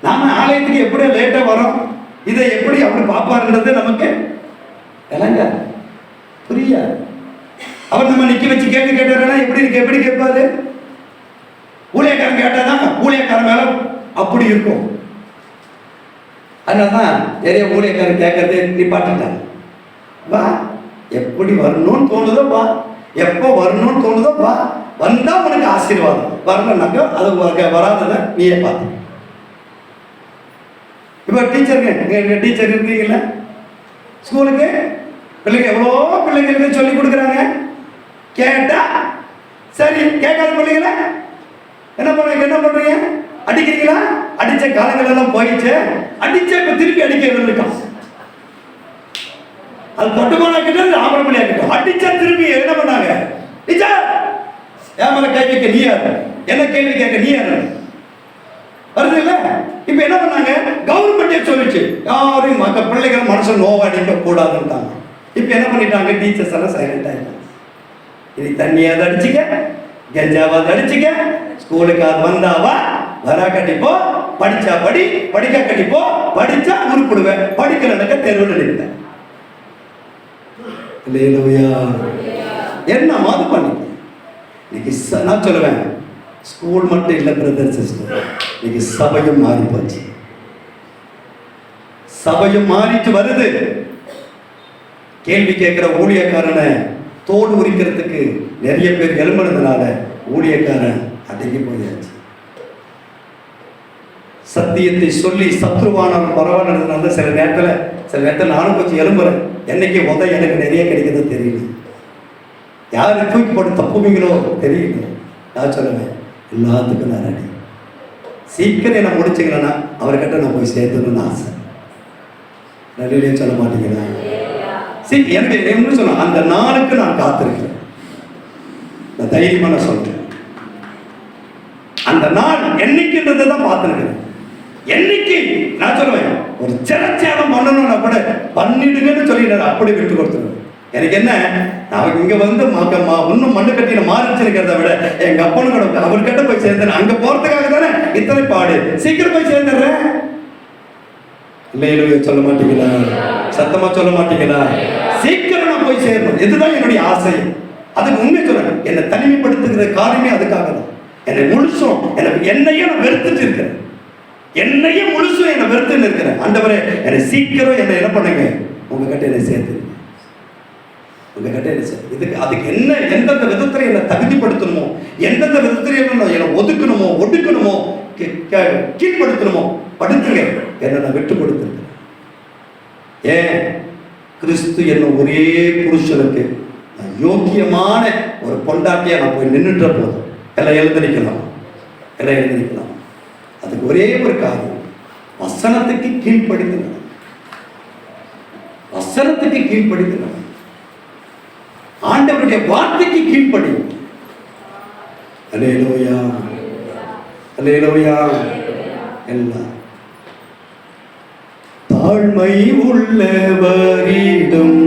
நாம ஆலயத்துக்கு எப்படி லேட்டா வரோம், இதை எப்படி அப்படி பாப்பாருன்றது நமக்கு விளங்க புரியாது. அவர் நம்ம நிக்க வச்சு கேள்வி கேட்டாருன்னா எப்படி கேட்பாரு? ஊழியக்காரன் கேட்டாதான் ஊழியக்காரன் மேல அப்படி இருக்கும். அதனாலதான் நிறைய ஊழியக்காரன் கேட்கறது நிப்பாட்டிட்டாங்க. வா, எப்படி வரணும்னு தோணுதோ வா, எப்போ வரணும்னு தோணுதோ வா, வந்தா உனக்கு ஆசீர்வாதம், வரலன்னாக்கா அது வராததை நீயே பார்த்து. இப்போ டீச்சர் இருக்கீங்களா, ஸ்கூலுக்கு பிள்ளைங்க எவ்வளோ பிள்ளைங்களுக்கு சொல்லி கொடுக்குறாங்க. கேட்டா சரி, கேட்காத பிள்ளைங்கள என்ன பண்றீங்க? அடிக்கிறீங்களா? அடிச்ச காலங்கள் எல்லாம் போயிடுச்சு. அடிச்ச இப்ப திருப்பி அடிக்க இருக்கான். அது பொட்டுமான கிட்ட ஆம்பளை பிள்ளையா கிட்ட அடிச்சா திருப்பி என்ன பண்ணாங்க? ஏன் கை வைக்க நீ யாரு, என்ன கேள்வி கேட்க நீ யாரு வருது இல்ல? இப்ப என்ன பண்ணாங்க? கவர்மெண்டே சொல்லிச்சு யாரும் பிள்ளைகள் மனுஷன் நோவா அடிக்க கூடாதுன்ட்டாங்க. இப்ப என்ன பண்ணிட்டாங்க? டீச்சர்ஸ் எல்லாம் சைலண்ட் ஆயிட்டாங்க. இது தண்ணியாவது அடிச்சுக்க, கெஞ்சாவது அடிச்சுக்க, ஸ்கூலுக்கு அது வந்தாவா, வரா கட்டிப்போ, படிச்சா படி, படிக்க கட்டிப்போ, படிச்சா உருப்பிடுவேன், படிக்கலனாக்க தெருவில் நிற்பேன். என்ன மாதிரி பண்ணி இன்னைக்கு நான் சொல்லுவேன், ஸ்கூல் மட்டும் இல்லை பிரதர் சிஸ்டர், இன்னைக்கு சபையும் மாறி போச்சு. சபையும் மாறிட்டு வருது. கேள்வி கேட்கிற ஊழியக்காரனை தோடு உரிக்கிறதுக்கு நிறைய பேர் எழும்புனதுனால ஊழியக்காரன் அடங்கி போயாச்சு. சத்தியத்தை சொல்லி சத்ருவானவன் பரவாயில்ல. சில நேரத்தில் நானும் கொஞ்சம் எழும்புறேன். என்னைக்கு எனக்கு நிறைய கிடைக்கிறதோ தெரியல. யாரு தூக்கி போட்டு தப்புவீங்களோ தெரியல. நான் சொல்லுவேன், எல்லாத்துக்கும் நான் ரெடி. சீக்கிரம் என்ன முடிச்சுக்கலன்னா அவர்கிட்ட நான் போய் சேர்த்துக்கணும்னு ஆசை. நிறைய சொல்ல மாட்டீங்களா? எனக்கு சொன்ன அந்த நாளுக்கு நான் காத்திருக்கிறேன். நான் தைரியமா நான் சொல்றேன், அந்த நாள் என்னைக்குன்றதை தான் பார்த்துருக்கிறேன். என்னைக்கு நான் சொல்லுவேன், ஒரு சிறச்சேதம் பண்ணணும்னா கூட பண்ணிடுங்கன்னு சொல்லிடுறாரு. அப்படி விட்டு கொடுத்துருவேன். எனக்கு என்ன, நான் இங்க வந்து இன்னும் மண்ணு கட்டின மாறிச்சிருக்கிறத விட எங்க அப்பனும் கூட அவர்கிட்ட போய் சேர்ந்தேன். அங்க போறதுக்காக தானே இத்தனை பாடு. சீக்கிரம் போய் சேர்ந்துடுறேன். இல்லையில சொல்ல மாட்டீங்களா? சத்தமா சொல்ல மாட்டீங்களா? சீக்கிரம் நான் போய் சேரணும். இதுதான் என்னுடைய ஆசை. அதுக்கு உண்மை சொல்றேன், என்னை தனிமைப்படுத்துகிற காரியமே அதுக்காக தான். என்னை முழுசும் என்னையே நான் வெறுத்துட்டு இருக்கிறேன். என்னையே முழுசும் என்னை வெறுத்துன்னு இருக்கிறேன். ஆண்டவரே, என்னை சீக்கிரம் என்ன பண்ணுங்க, உங்ககிட்ட என்னை சேர்த்து, உங்ககிட்ட என்ன சேர்த்து. இதுக்கு அதுக்கு என்ன, எந்தெந்த விதத்துல என்னை தகுதிப்படுத்தணுமோ, எந்தெந்த விதத்துல என்னை ஒடுக்கணுமோ, கீழ்படுத்தணுமோ படுத்துங்க. என்னை நான் விட்டு கொடுத்துருக்கேன். ஏன்? கிறிஸ்து என்ன ஒரே புருஷனுக்கு யோக்கியமான ஒரு பொண்டாட்டியா நான் போய் நின்றுட்ட போதும். எல்லாம் எழுந்திருக்கலாம். அதுக்கு ஒரே ஒரு காரணம், வசனத்துக்கு கீழ்ப்படுத்தணும். வசனத்துக்கு கீழ்ப்படுத்தணும். ஆண்டவருடைய வார்த்தைக்கு கீழ்ப்படியும். அல்லேலூயா, அல்லேலூயா. எல்லாம் தாழ்மை உள்ளவரிடம்